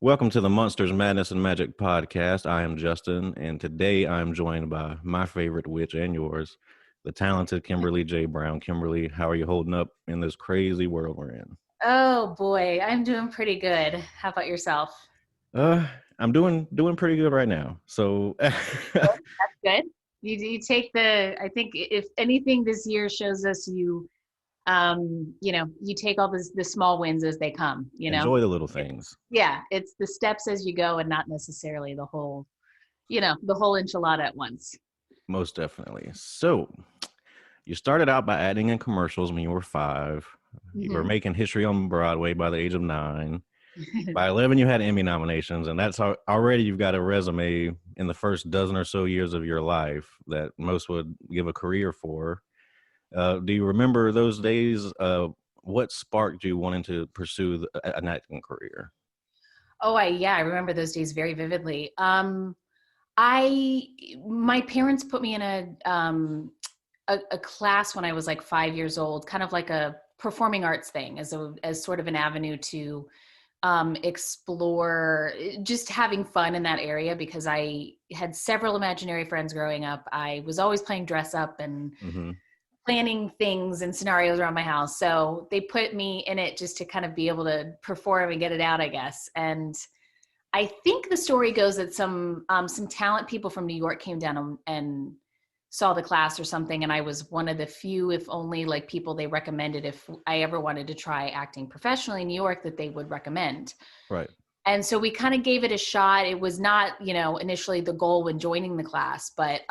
Welcome to the Monsters, Madness, and Magic podcast. I am Justin, and today I'm joined by my favorite witch and yours, the talented Kimberly J. Brown. Kimberly, how are you holding up in this crazy world we're in? Oh boy, I'm doing pretty good. How about yourself? Uh, I'm doing pretty good right now. So, That's good. You take I think if anything this year shows us you take all the small wins as they come, enjoy the little It's, things, yeah, it's the steps as you go and not necessarily the whole enchilada at once. most definitely. So, you started out by adding in commercials when you were 5. You were Hmm. making history on Broadway by the age of 9. By 11, you had Emmy nominations, and that's how already you've got a resume in the first dozen or so years of your life that most would give a career for. Do you remember those days? What sparked you wanting to pursue an acting career? I remember those days very vividly. I My parents put me in a class when I was like 5 years old, kind of like a performing arts thing as sort of an avenue to explore just having fun in that area because I had several imaginary friends growing up. I was always playing dress up and Hmm. planning things and scenarios around my house. So they put me in it just to kind of be able to perform and get it out, I guess. And I think the story goes that some talent people from New York came down and saw the class or something, and I was one of the few, if only, like people they recommended if I ever wanted to try acting professionally in New York that they would recommend. Right. And so we kind of gave it a shot. It was not, initially the goal when joining the class, but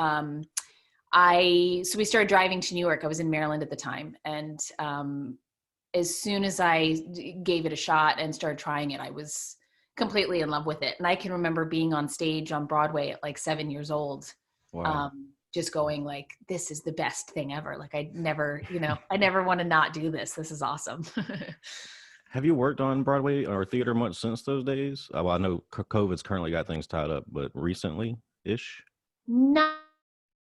I so we started driving to New York. I was in Maryland at the time, and as soon as I gave it a shot and started trying it, I was completely in love with it. And I can remember being on stage on Broadway at like 7 years old, Wow. just going like, "This is the best thing ever!" Like I never want to not do this. This is awesome. Have you worked on Broadway or theater much since those days? Well, I know COVID's currently got things tied up, but recently ish. not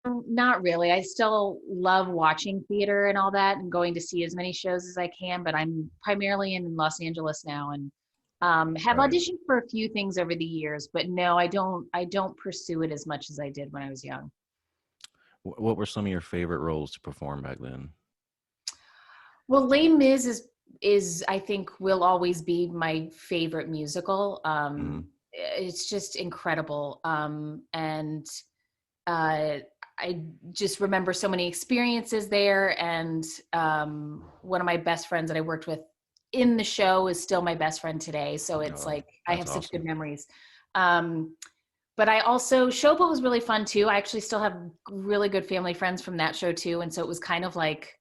Not really. I still love watching theater and all that and going to see as many shows as I can, but I'm primarily in Los Angeles now and have Right. auditioned for a few things over the years, but no, I don't pursue it as much as I did when I was young. What were some of your favorite roles to perform back then? Well, Les Mis is I think will always be my favorite musical. Hmm. It's just incredible. And uh, I just remember so many experiences there. And one of my best friends that I worked with in the show is still my best friend today. So it's Oh, like I that's have such good awesome. memories. Um, but I also Showboat was really fun too. I actually still have really good family friends from that show too. And so it was kind of like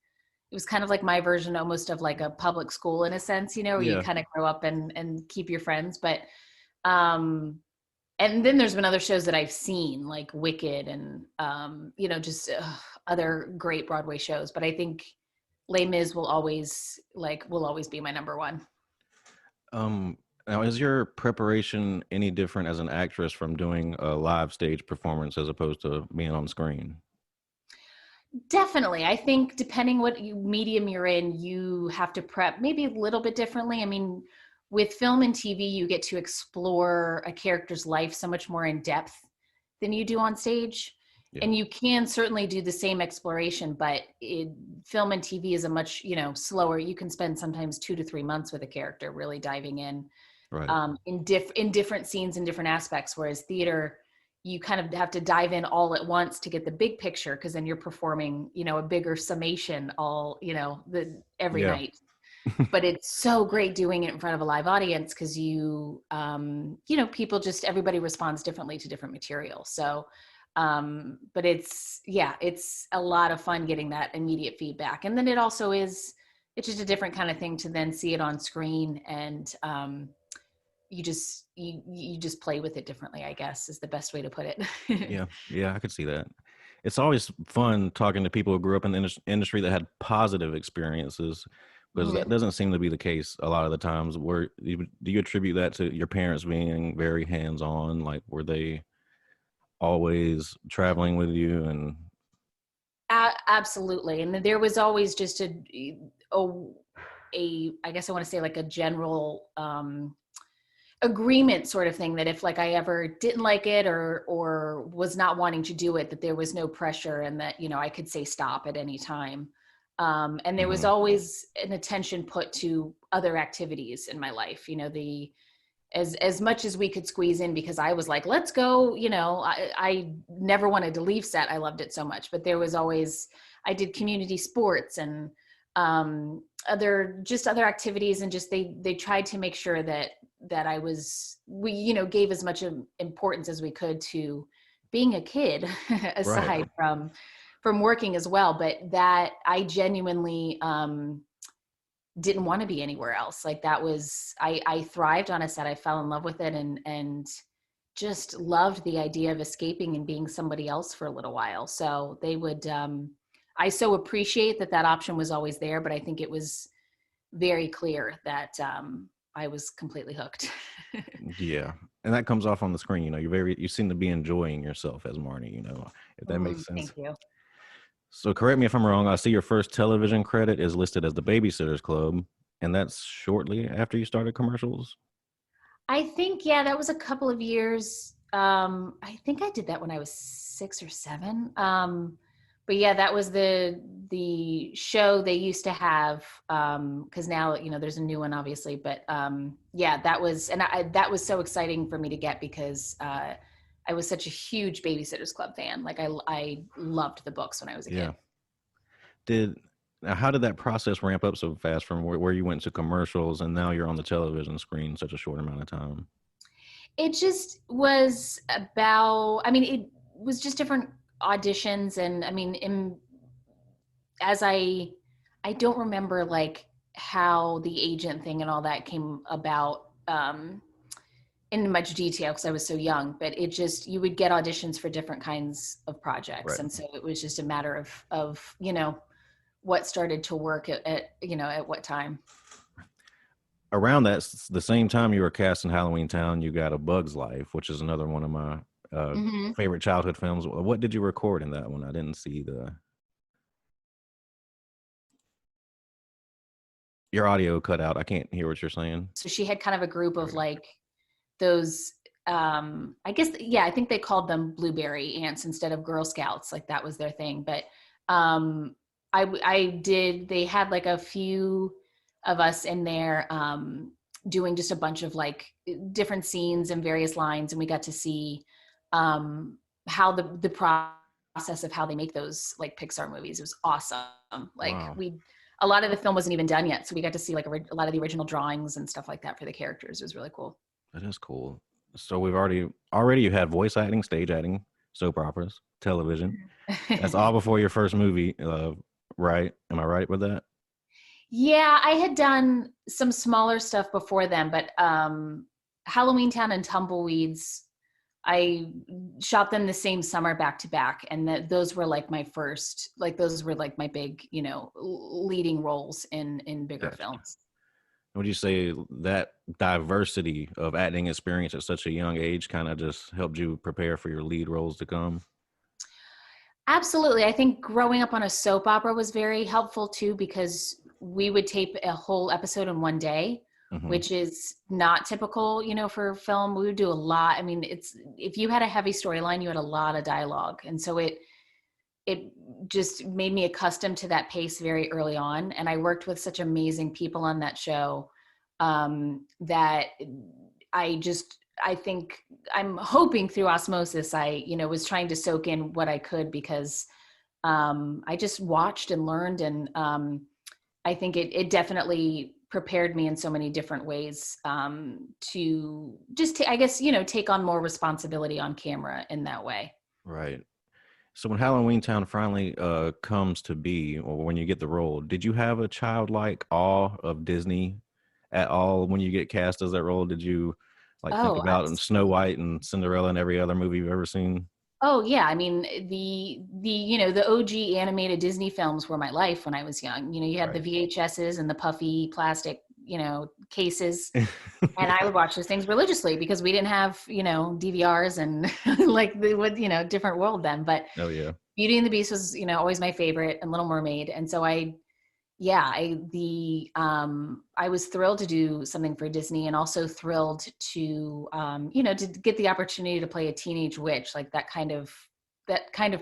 my version almost of like a public school in a sense, where you Yeah. kind of grow up and keep your friends. But um and then there's been other shows that I've seen like Wicked and just other great Broadway shows. But I think Les Mis will always be my number one. Um, Now, is your preparation any different as an actress from doing a live stage performance as opposed to being on screen? Definitely. I think depending medium you're in, you have to prep maybe a little bit differently. I mean, with film and TV, you get to explore a character's life so much more in depth than you do on stage. Yeah. And you can certainly do the same exploration, but film and TV is a much, slower. You can spend sometimes 2 to 3 months with a character really diving Right. in different scenes and different aspects. Whereas theater, you kind of have to dive in all at once to get the big picture because then you're performing, a bigger summation all, every Yeah. night. But it's so great doing it in front of a live audience because people just everybody responds differently to different material. So, but it's a lot of fun getting that immediate feedback, and then it's just a different kind of thing to then see it on screen and you just play with it differently, I guess is the best way to put it. Yeah. Yeah. I could see that. It's always fun talking to people who grew up in the industry that had positive experiences, because that Mhm. doesn't seem to be the case a lot of the times. Do you attribute that to your parents being very hands on? Like, were they always traveling with you? And Absolutely. And there was always just a I guess I want to say like a general agreement sort of thing, that if like I ever didn't like it or was not wanting to do it, that there was no pressure, and that, you know, I could say stop at any time. And there was Mm-hmm. always an attention put to other activities in my life, you know, as much as we could squeeze in, because I was like, let's go, you know, I never wanted to leave set. I loved it so much, but there was always, I did community sports and other activities, and just they tried to make sure that we, you know, gave as much importance as we could to being a kid Right. aside from working as well. But that I genuinely didn't want to be anywhere else. Like that was, I thrived on a set. I fell in love with it, and just loved the idea of escaping and being somebody else for a little while. So they would, I so appreciate that option was always there, but I think it was very clear that I was completely hooked. Yeah. And that comes off on the screen. You know, you seem to be enjoying yourself as Marnie, you know, if that makes sense. Thank you. So correct me if I'm wrong. I see your first television credit is listed as The Babysitters Club, and that's shortly after you started commercials. I think, yeah, that was a couple of years. I think I did that when I was 6 or 7. But yeah, that was the show they used to have, because now, you know, there's a new one obviously, but yeah, that was, and that was so exciting for me to get, because I was such a huge Babysitters Club fan. Like I loved the books when I was a Yeah. kid. How did that process ramp up so fast from where you went to commercials and now you're on the television screen in such a short amount of time? It just was about, I mean, it was just different auditions. And I mean, as I don't remember like how the agent thing and all that came about in much detail, because I was so young, but it just, you would get auditions for different kinds of projects. Right. And so it was just a matter of, you know, what started to work at you know, at what time. Around the same time you were cast in Halloweentown, you got A Bug's Life, which is another one of my Mm-hmm. favorite childhood films. What did you record in that one? I didn't see your audio cut out. I can't hear what you're saying. So she had kind of a group There of we go. like those, I guess, yeah, I think they called them blueberry ants instead of Girl Scouts. Like that was their thing. But um, they had like a few of us in there doing just a bunch of like different scenes and various lines. And we got to see how the process of how they make those like Pixar movies. It was awesome. Like Wow, a lot of the film wasn't even done yet. So we got to see like a lot of the original drawings and stuff like that for the characters. It was really cool. that is cool. So we've already you had voice acting, stage acting, soap operas, television. That's all before your first movie, right? Am I right with that? Yeah, I had done some smaller stuff before then, but Halloweentown and Tumbleweeds, I shot them the same summer back to back, and those were like my first, like those were like my big, you know, leading roles in bigger Gotcha. films. Would you say that diversity of acting experience at such a young age kind of just helped you prepare for your lead roles to come? Absolutely. I think growing up on a soap opera was very helpful too, because we would tape a whole episode in one day, Hmm. which is not typical, you know, for film. We would do a lot. I mean, it's, if you had a heavy storyline, you had a lot of dialogue. And so it just made me accustomed to that pace very early on. And I worked with such amazing people on that show that I think I'm hoping through osmosis, I, you know, was trying to soak in what I could, because I just watched and learned. And I think it definitely prepared me in so many different ways to just, I guess, you know, take on more responsibility on camera in that way. Right. So when Halloween Town finally comes to be, or when you get the role, did you have a childlike awe of Disney at all when you get cast as that role? Did you like think Oh, about Snow White and Cinderella and every other movie you've ever seen? oh yeah, I mean the you know, the OG animated Disney films were my life when I was young. You know, you had the Right. VHSs and the puffy plastic, you know, cases, and I would watch those things religiously because we didn't have, you know, DVRs and like the with, you know, different world then. But Oh yeah. Beauty and the Beast was, you know, always my favorite, and Little Mermaid, and so yeah, I was thrilled to do something for Disney, and also thrilled to to get the opportunity to play a teenage witch. Like that kind of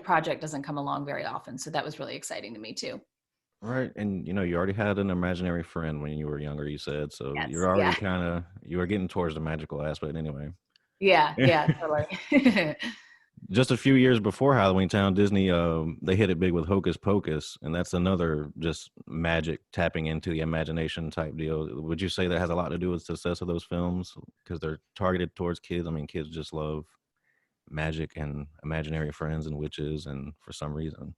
project doesn't come along very often, so that was really exciting to me too. Right. And you already had an imaginary friend when you were younger, you said. So Yes, you're already yeah. you were getting towards the magical aspect anyway. Yeah, yeah, totally. Just a few years before Halloween Town, Disney they hit it big with Hocus Pocus, and that's another just magic tapping into the imagination type deal. Would you say that has a lot to do with the success of those films because they're targeted towards kids? I mean, kids just love magic and imaginary friends and witches, and for some reason,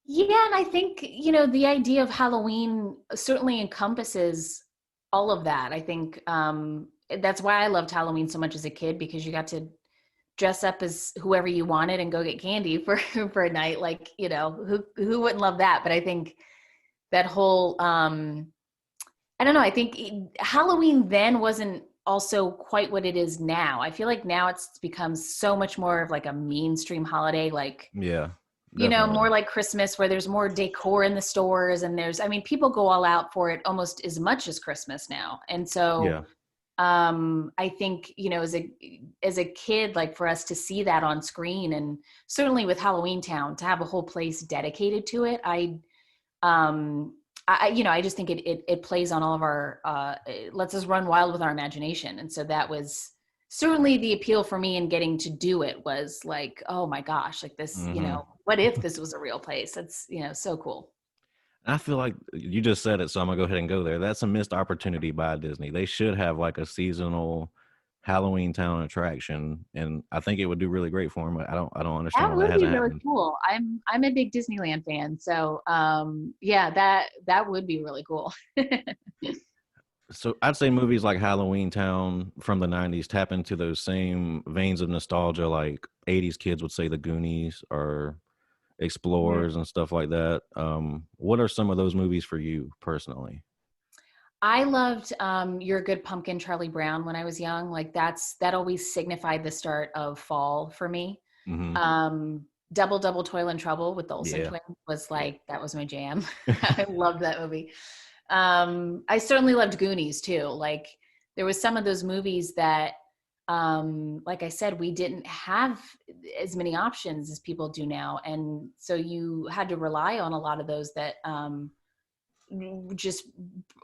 Yeah, and I think, the idea of Halloween certainly encompasses all of that. I think that's why I loved Halloween so much as a kid, because you got to dress up as whoever you wanted and go get candy for for a night. Like, who wouldn't love that? But I think that whole I don't know, I think Halloween then wasn't also quite what it is now. I feel like now it's become so much more of like a mainstream holiday, like yeah, definitely, more like Christmas, where there's more decor in the stores, and I mean, people go all out for it almost as much as Christmas now. And so yeah. I think, as a kid, like for us to see that on screen, and certainly with Halloweentown to have a whole place dedicated to it, um I just think it plays on all of our it lets us run wild with our imagination. And so that was certainly the appeal for me in getting to do it, was like, oh my gosh, like this, Hmm. what if this was a real place? That's, so cool. I feel like you just said it, so I'm gonna go ahead and go there. That's a missed opportunity by Disney. They should have like a seasonal Halloween Town attraction, and I think it would do really great for them. But I don't understand That why that would be hasn't really happened. cool. I'm a big Disneyland fan, so yeah, that would be really cool. So I'd say movies like Halloween Town from the '90s tap into those same veins of nostalgia, like '80s kids would say the Goonies or Mhm. Explorers and stuff like that. What are some of those movies for you personally? I loved Your Good Pumpkin, Charlie Brown, when I was young. Like that always signified the start of fall for me. Hmm. Um, Double Double Toil and Trouble with the Olsen Yeah, twins was yeah. like, that was my jam. I loved that movie. I certainly loved Goonies too. Like there was some of those movies that, like I said, we didn't have as many options as people do now, and so you had to rely on a lot of those that just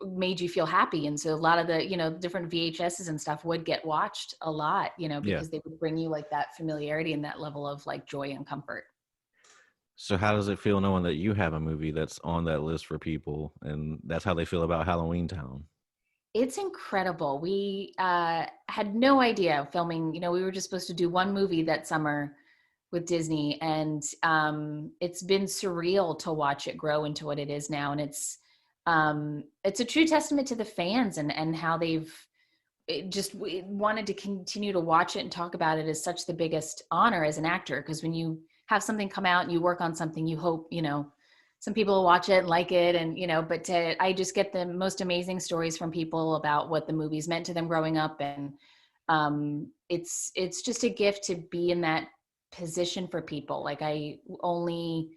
made you feel happy. And so a lot of the, different VHSs and stuff would get watched a lot, Yeah. because they would bring you like that familiarity and that level of like joy and comfort. So how does it feel knowing that you have a movie that's on that list for people, and that's how they feel about Halloween Town? It's incredible. We had no idea filming, we were just supposed to do one movie that summer with Disney. And it's been surreal to watch it grow into what it is now. And it's a true testament to the fans, and how they've just wanted to continue to watch it and talk about it. Is such the biggest honor as an actor, because when you have something come out and you work on something, you hope, some people will watch it and like it. And, but I just get the most amazing stories from people about what the movies meant to them growing up. And it's just a gift to be in that position for people. Like I only,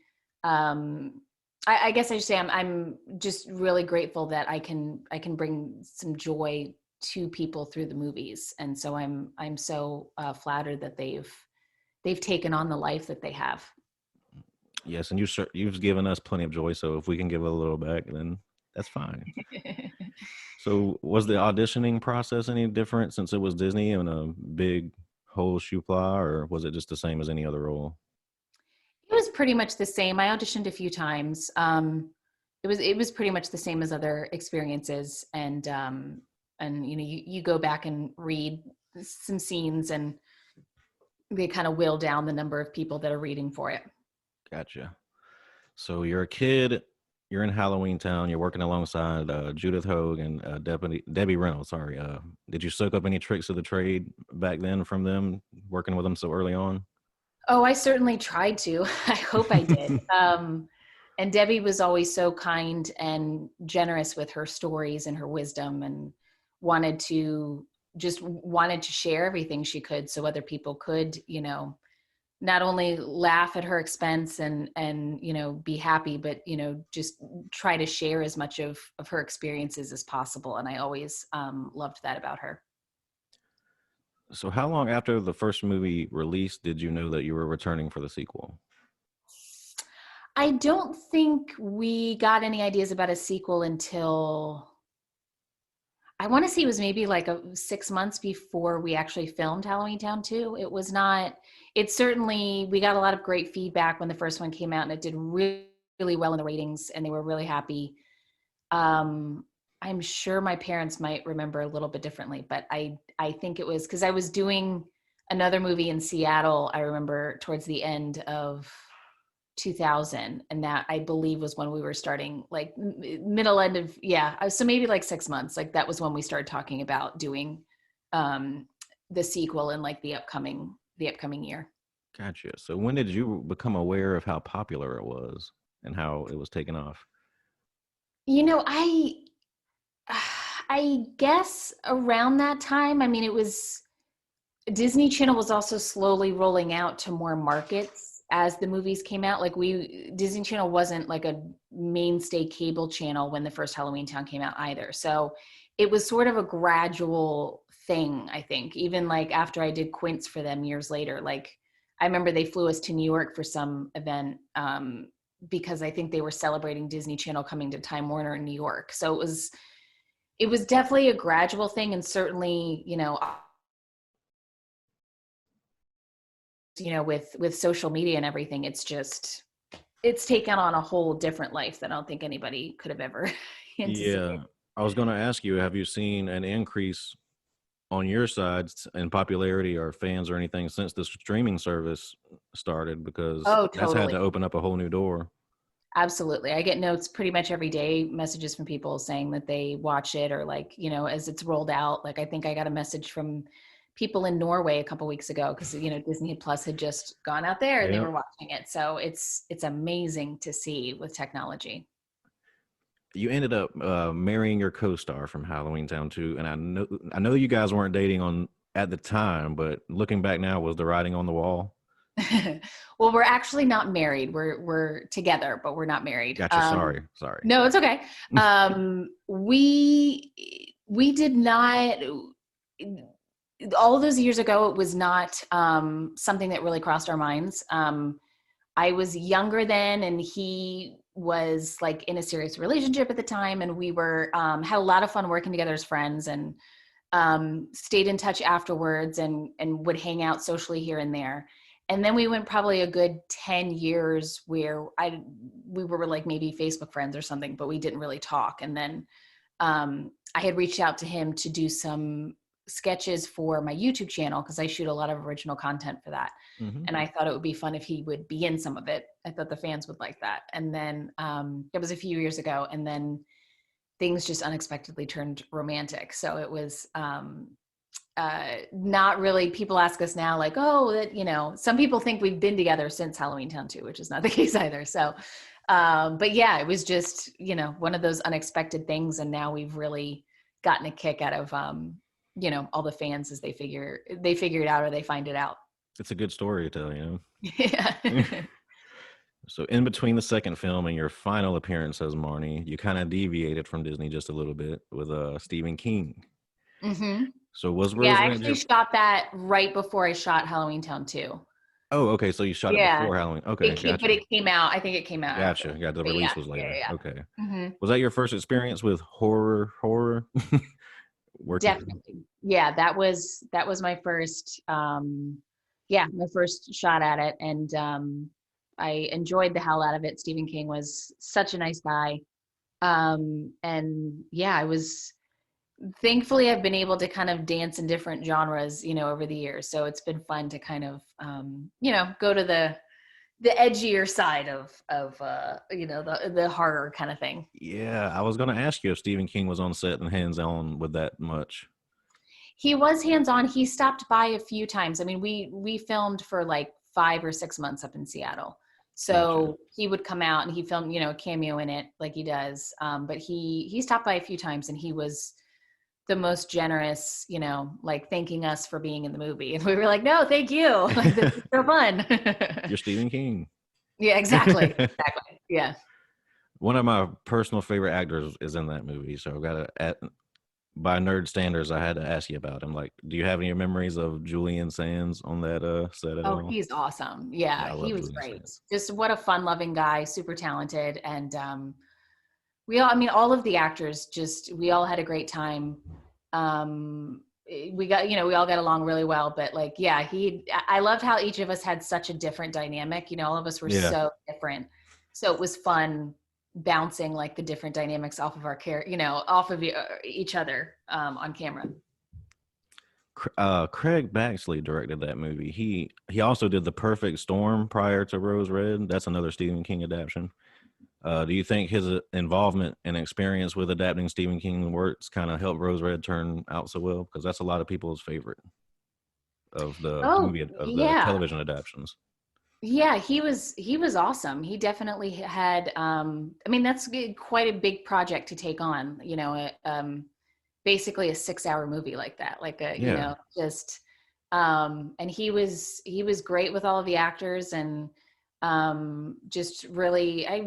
I guess I should say I'm just really grateful that I can bring some joy to people through the movies. And so I'm so flattered that they've taken on the life that they have. Yes, and you've given us plenty of joy. So if we can give a little back, then that's fine. So was the auditioning process any different since it was Disney and a big whole shoopla, or was it just the same as any other role? It was pretty much the same. I auditioned a few times. It was pretty much the same as other experiences. And you go back and read some scenes, and they kind of will down the number of people that are reading for it. Gotcha. So you're a kid, you're in Halloween Town, you're working alongside Judith Hogue and Debbie Reynolds. Sorry. Did you soak up any tricks of the trade back then from them working with them so early on? Oh, I certainly tried to. I hope I did. And Debbie was always so kind and generous with her stories and her wisdom, and wanted to wanted to share everything she could, so other people could, not only laugh at her expense and be happy, but just try to share as much of her experiences as possible. And I always loved that about her. So how long after the first movie released did you know that you were returning for the sequel? I don't think we got any ideas about a sequel until, I want to say it was maybe like 6 months before we actually filmed Halloweentown 2. It was not, it certainly, we got a lot of great feedback when the first one came out, and it did really, really well in the ratings, and they were really happy. I'm sure my parents might remember a little bit differently, but I think it was because I was doing another movie in Seattle. I remember towards the end of 2000, and that I believe was when we were starting, like middle end of, yeah, so maybe like 6 months. Like that was when we started talking about doing the sequel in like the upcoming year. Gotcha. So when did you become aware of how popular it was and how it was taken off? You know, I guess around that time. I mean, it was, Disney Channel was also slowly rolling out to more markets as the movies came out. Like Disney Channel wasn't like a mainstay cable channel when the first Halloweentown came out either. So it was sort of a gradual thing, I think. Even like after I did Quince for them years later, like I remember they flew us to New York for some event because I think they were celebrating Disney Channel coming to Time Warner in New York. So it was definitely a gradual thing, and certainly, with social media and everything, it's taken on a whole different life that I don't think anybody could have ever anticipated. Yeah. I was going to ask you, have you seen an increase on your side in popularity or fans or anything since the streaming service started? Because Oh, that's had totally. to open up a whole new door. Absolutely. I get notes pretty much every day, messages from people saying that they watch it, or like, as it's rolled out. Like I think I got a message from people in Norway a couple weeks ago because Disney Plus had just gone out there and they Yeah. were watching it. So it's amazing to see with technology. You ended up marrying your co-star from Halloweentown 2, and I know you guys weren't dating on at the time, but looking back now, was the writing on the wall? Well, we're actually not married. We're together, but we're not married. Gotcha. Sorry. No, it's okay. We did not. All of those years ago, it was not something that really crossed our minds. I was younger then, and he was like in a serious relationship at the time, and we were had a lot of fun working together as friends, and stayed in touch afterwards, and would hang out socially here and there. And then we went probably a good 10 years where we were like maybe Facebook friends or something, but we didn't really talk. And then I had reached out to him to do some sketches for my YouTube channel because I shoot a lot of original content for that. Hmm. And I thought it would be fun if he would be in some of it. I thought the fans would like that. And then it was a few years ago, and then things just unexpectedly turned romantic. So it was not really, people ask us now like, oh, that, some people think we've been together since Halloweentown 2, which is not the case either. So, but yeah, it was just, one of those unexpected things. And now we've really gotten a kick out of, all the fans as they figure it out, or they find it out. It's a good story to tell, Yeah. So in between the second film and your final appearance as Marnie, you kind of deviated from Disney just a little bit with Stephen King. Hmm. So was Yeah, I Roseland actually your? shot that right before I shot Halloweentown 2. Oh, okay. So you shot it Yeah. before Halloween. Okay, But gotcha, it came out. I think it came out after. gotcha. Yeah, the But yeah, release was yeah, later. yeah. Okay. Hmm. Was that your first experience with horror? Working with. Definitely. Yeah, that was my first. My first shot at it, and I enjoyed the hell out of it. Stephen King was such a nice guy, and yeah, I was. Thankfully, I've been able to kind of dance in different genres, over the years. So it's been fun to kind of, go to the edgier side of the horror kind of thing. Yeah, I was gonna ask you if Stephen King was on set and hands on with that much. He was hands-on. He stopped by a few times. I mean, we filmed for like 5 or 6 months up in Seattle. Gotcha. So he would come out and he filmed, a cameo in it like he does. But he stopped by a few times, and he was the most generous, like thanking us for being in the movie. And we were like, no, thank you. Like, this is so fun. You're Stephen King. Yeah, exactly. Exactly. Yeah. One of my personal favorite actors is in that movie. So by nerd standards, I had to ask you about him. Like, do you have any memories of Julian Sands on that set at Oh, all? he's awesome. Yeah, Yeah, I he love was Julian great. Sands. Just what a fun loving guy, super talented. And I mean, all of the actors we all had a great time. We all got along really well, but like, yeah, I loved how each of us had such a different dynamic. All of us were Yeah. so different. So it was fun bouncing like the different dynamics off of off of each other on camera. Craig Baxley directed that movie. He also did The Perfect Storm prior to Rose Red. That's another Stephen King adaptation. Do you think his involvement and experience with adapting Stephen King works kind of helped Rose Red turn out so well? Because that's a lot of people's favorite of the Oh, movie of the yeah. television adaptations. Yeah, he was awesome. He definitely had I mean, that's quite a big project to take on, basically a 6-hour movie like that. Like Yeah. just and he was great with all of the actors, and I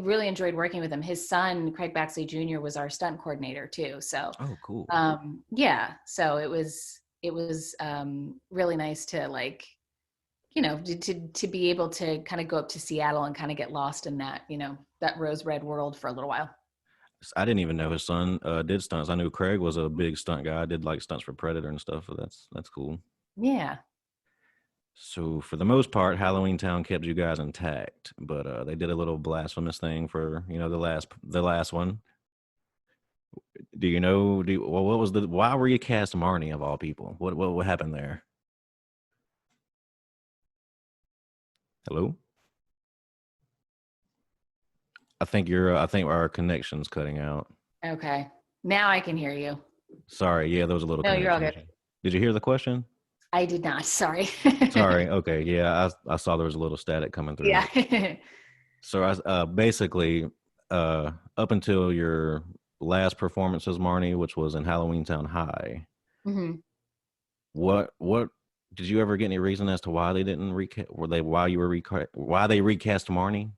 really enjoyed working with him. His son, Craig Baxley Jr., was our stunt coordinator too. So Oh, cool. yeah, so it was really nice to like to be able to kind of go up to Seattle and kind of get lost in that rose red world for a little while. I didn't even know his son did stunts. I knew Craig was a big stunt guy. I did like stunts for Predator and stuff. So that's cool. Yeah. So for the most part, Halloweentown kept you guys intact, but they did a little blasphemous thing for the last one. Do you know? Well, what was the? Why were you cast Marnie of all people? What happened there? Hello. I think our connection's cutting out. Okay. Now I can hear you. Sorry. Yeah, there was a little No, you're all connection good. issue. Did you hear the question? I did not. Sorry. Sorry. Okay. Yeah, I saw there was a little static coming through. Yeah. So I basically up until your last performance as Marnie, which was in Halloweentown High, hmm what did you ever get any reason as to why they didn't recast? Why they recast Marnie?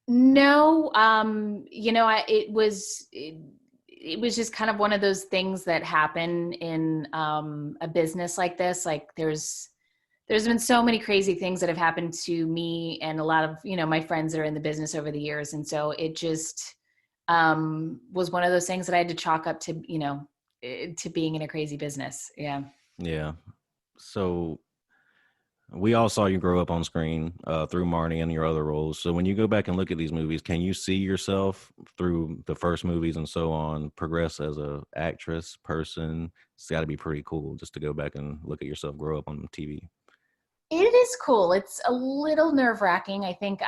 No, it was just kind of one of those things that happen in a business like this. Like there's been so many crazy things that have happened to me and a lot of, my friends that are in the business over the years. And so it just was one of those things that I had to chalk up to, to being in a crazy business. Yeah. Yeah. So we all saw you grow up on screen through Marnie and your other roles. So when you go back and look at these movies, can you see yourself through the first movies and so on progress as a actress person? It's got to be pretty cool just to go back and look at yourself grow up on TV. It is cool. It's a little nerve wracking. I think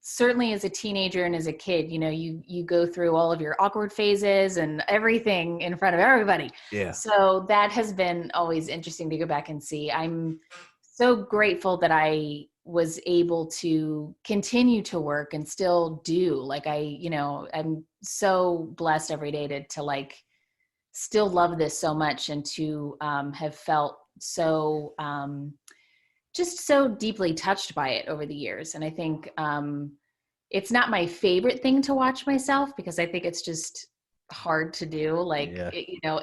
certainly as a teenager and as a kid, you go through all of your awkward phases and everything in front of everybody. Yeah. So that has been always interesting to go back and see. I'm so grateful that I was able to continue to work and still do. Like I'm so blessed every day to like still love this so much and to have felt so just so deeply touched by it over the years. And I think it's not my favorite thing to watch myself because I think it's just hard to do, like, Yeah.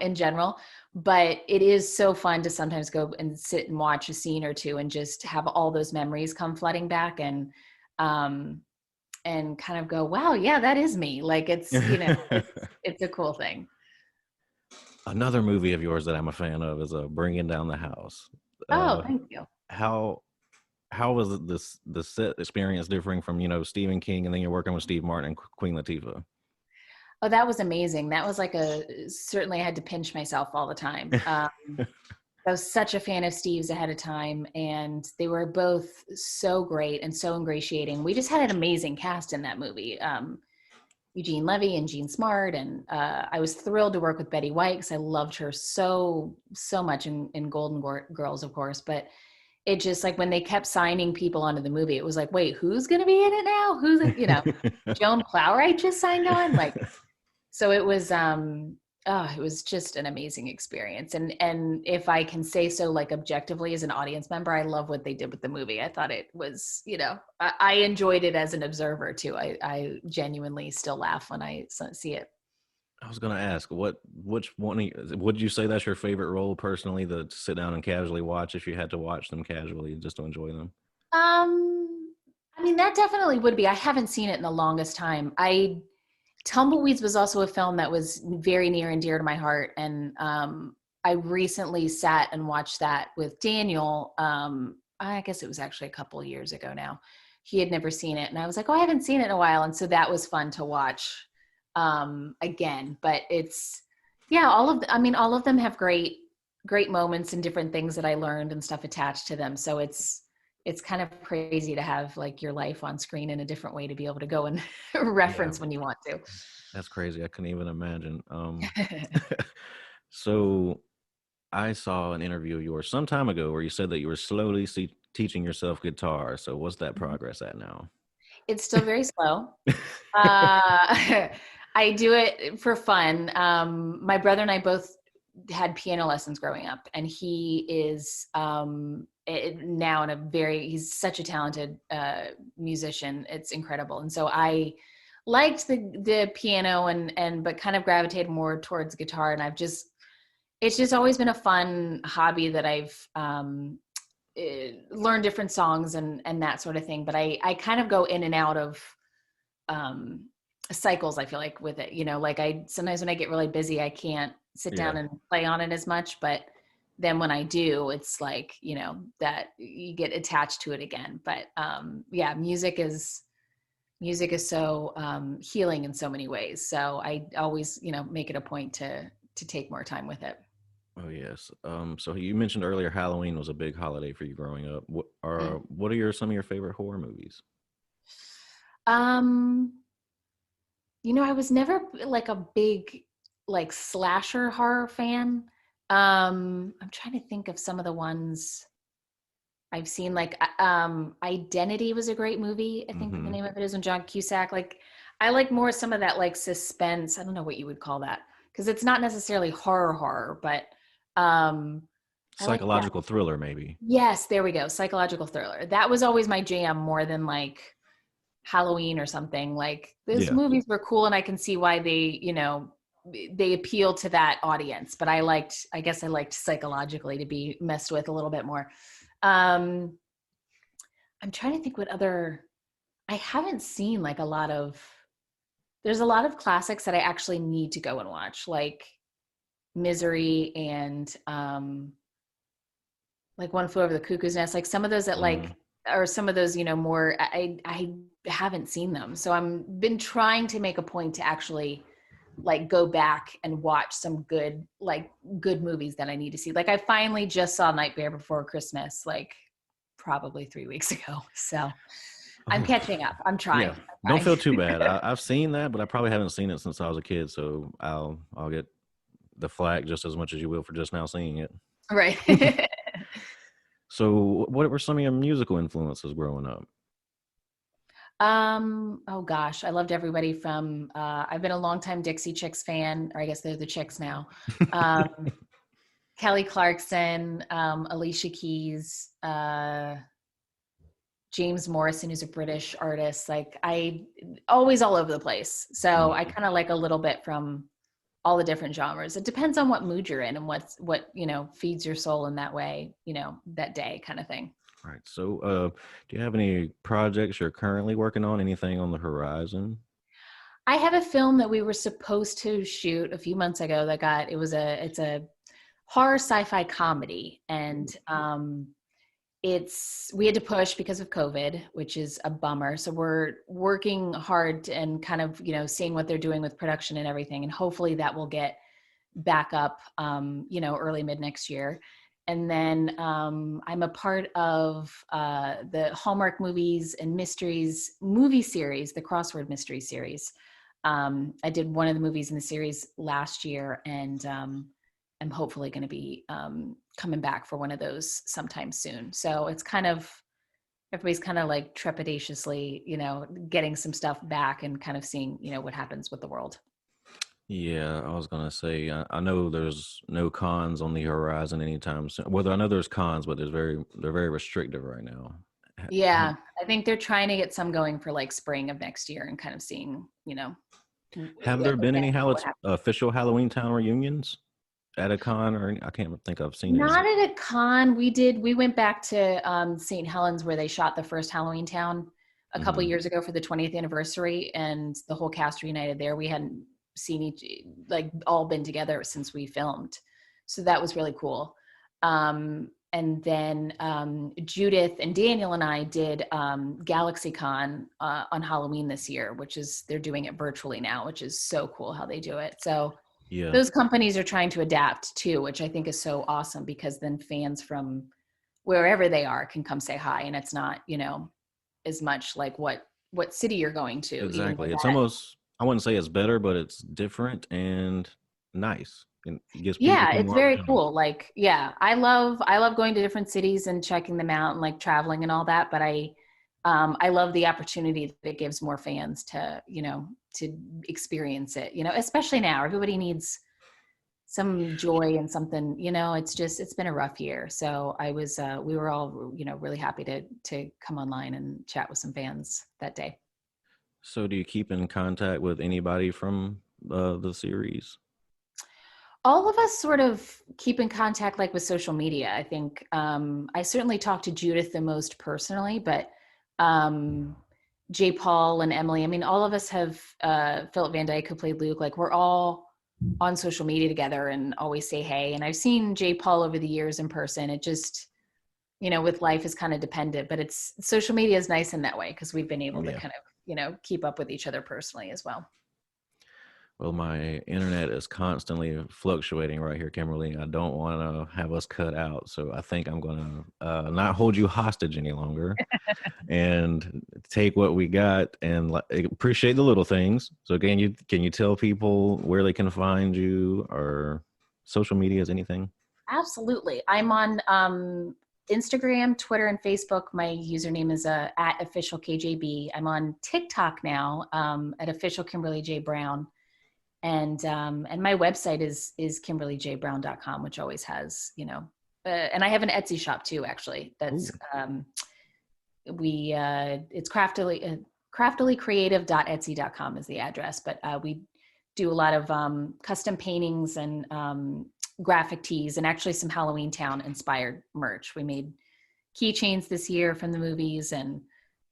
in general. But it is so fun to sometimes go and sit and watch a scene or two and just have all those memories come flooding back and kind of go, wow, yeah, that is me. Like it's a cool thing. Another movie of yours that I'm a fan of is Bringing Down the House. Oh, Uh, thank you. how how was the set experience differing from Stephen King and then you're working with Steve Martin and Queen Latifah? Oh, that was amazing. That was like certainly I had to pinch myself all the time. I was such a fan of Steve's ahead of time, and they were both so great and so ingratiating. We just had an amazing cast in that movie. Eugene Levy and Jean Smart, and I was thrilled to work with Betty White because I loved her so much in Golden Girls, of course. But it just like when they kept signing people onto the movie, it was like, wait, who's going to be in it now? Joan Plowright just signed on, like. So it was just an amazing experience. And if I can say so, like objectively as an audience member, I love what they did with the movie. I thought it was, I enjoyed it as an observer too. I genuinely still laugh when I see it. I was gonna ask, which one would you say that's your favorite role personally, to sit down and casually watch if you had to watch them casually just to enjoy them? Um, I mean, that definitely would be. I haven't seen it in the longest time. Tumbleweeds was also a film that was very near and dear to my heart. And I recently sat and watched that with Daniel. I guess it was actually a couple of years ago now. He had never seen it. And I was like, oh, I haven't seen it in a while. And so that was fun to watch again. But yeah, all of them have great moments and different things that I learned and stuff attached to them. So it's kind of crazy to have like your life on screen in a different way to be able to go and Yeah, reference when you want to. that's crazy. I couldn't even imagine. So I saw an interview of yours some time ago where you said that you were slowly teaching yourself guitar. So what's that progress at now? It's still very slow. I do it for fun. My brother and I both had piano lessons growing up, and he is now he's such a talented musician. It's incredible. And so I liked the piano but kind of gravitated more towards guitar. And it's just always been a fun hobby that I've learned different songs and that sort of thing. But I kind of go in and out of um, cycles, I feel like, with it. Like sometimes when I get really busy, I can't sit Yeah. down and play on it as much. But then when I do, it's like, that you get attached to it again. But yeah, music is so healing in so many ways. So I always, make it a point to take more time with it. Oh yes. So you mentioned earlier Halloween was a big holiday for you growing up. What are some of your favorite horror movies? Um, I was never like a big like slasher horror fan. I'm trying to think of some of the ones I've seen. Like Identity was a great movie. I think the Mm-hmm. name of it is, when John Cusack. Like I like more some of that like suspense. I don't know what you would call that, because it's not necessarily horror, but um I like that. Psychological thriller, maybe. Yes, there we go. Psychological thriller. That was always my jam more than like Halloween or something. Like those Yeah. movies were cool, and I can see why they appeal to that audience. But I guess I liked psychologically to be messed with a little bit more. Um, I'm trying to think what other, I haven't seen like there's a lot of classics that I actually need to go and watch, like Misery and like One Flew Over the Cuckoo's Nest, like some of those that Mm-hmm. like, or some of those, more, I haven't seen them. So I'm been trying to make a point to actually like go back and watch some good movies that I need to see. Like I finally just saw Nightmare Before Christmas, like probably 3 weeks ago. So I'm Oh, catching up. I'm yeah. trying. Don't I'm feel too bad. trying. I've seen that, but I probably haven't seen it since I was a kid, so I'll get the flack just as much as you will for just now seeing it. Right. So, what were some of your musical influences growing up? Oh gosh, I loved everybody from I've been a longtime Dixie Chicks fan, or I guess they're the Chicks now. Um, Kelly Clarkson, Alicia Keys, James Morrison, who's a British artist. Like I always all over the place. So I Mhm. kind of like a little bit from all the different genres. It depends on what mood you're in and what, feeds your soul in that way, that day kind of thing. All right. So, do you have any projects you're currently working on? Anything on the horizon? I have a film that we were supposed to shoot a few months ago it's a horror sci-fi comedy. And we had to push because of COVID, which is a bummer. So we're working hard and kind of, seeing what they're doing with production and everything. And hopefully that will get back up, early mid next year. And then I'm a part of the Hallmark Movies and Mysteries movie series, the Crossword Mystery series. I did one of the movies in the series last year, and I'm hopefully going to be coming back for one of those sometime soon. So it's everybody's kind of like trepidatiously, getting some stuff back and kind of seeing, what happens with the world. Yeah, I was gonna say I know there's no cons on the horizon anytime soon. Whether I know there's cons, but they're very restrictive right now. Yeah, I think they're trying to get some going for like spring of next year and kind of seeing, Have there been any what happens. official Halloweentown reunions at a con or I can't think I've seen any. Not at a con. We went back to St. Helens where they shot the first Halloweentown a couple Hmm. years ago for the 20th anniversary, and the whole cast reunited there. We hadn't seen like all been together since we filmed. So that was really cool. And then Judith and Daniel and I did GalaxyCon on Halloween this year, they're doing it virtually now, which is so cool how they do it. So Yeah, those companies are trying to adapt too, which I think is so awesome because then fans from wherever they are can come say hi, and it's not, as much like what city you're going to, even though exactly. It's that. almost I wouldn't say it's better, but it's different and nice. And it gives Yeah, people it's more very opportunities. cool. Like, yeah, I love going to different cities and checking them out and like traveling and all that, but I love the opportunity that it gives more fans to, to experience it, especially now. Everybody needs some joy and something, it's been a rough year. So we were all, really happy to come online and chat with some fans that day. So, do you keep in contact with anybody from the series? All of us sort of keep in contact like with social media. I think I certainly talk to Judith the most personally, but um, J. Paul and Emily, I mean, all of us have Philip Van Dyke who played Luke, like we're all on social media together and always say hey. And I've seen J. Paul over the years in person. It just, with life is kind of dependent, but it's social media is nice in that way because we've been able to Yeah. kind of, keep up with each other personally as well. Well, my internet is constantly fluctuating right here, Kimberly. I don't want to have us cut out, so I think I'm going to not hold you hostage any longer and take what we got and appreciate the little things. So, can you tell people where they can find you or social medias, anything? Absolutely. I'm on Instagram, Twitter, and Facebook. My username is at official KJB. I'm on TikTok now at official Kimberly J Brown, and my website is kimberlyjbrown.com, which always has and I have an Etsy shop too. Actually, that's Ooh, it's craftilycreative.etsy.com is the address, but we do a lot of custom paintings and graphic tees and actually some Halloweentown inspired merch. We made keychains this year from the movies and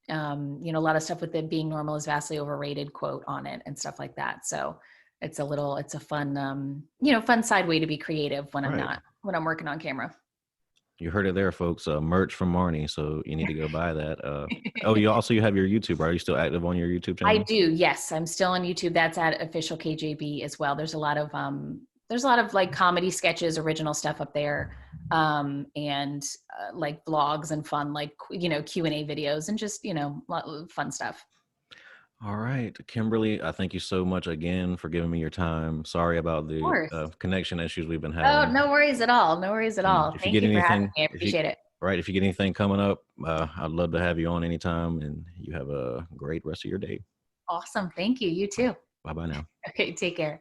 a lot of stuff with it being normal is vastly overrated quote on it and stuff like that. So it's a fun fun side way to be creative when right. when I'm working on camera. You heard it there, folks. Merch from Marnie, so you need to go buy that. Oh, you have your YouTube. Are you still active on your YouTube I channel? do. Yes, I'm still on YouTube. That's at official KJB as well. There's a lot of like comedy sketches, original stuff up there, and like vlogs and fun like Q&A videos and just lot of fun stuff. All right, Kimberly, I thank you so much again for giving me your time. Sorry about Of the course. connection issues we've been Oh, having. no worries at all. No worries at And all. if you Thank get you for having anything, me. I if you appreciate it. right, if you get anything coming up, I'd love to have you on anytime. And you have a great rest of your day. Awesome. Thank you. You too. Bye bye now. Okay. Take care.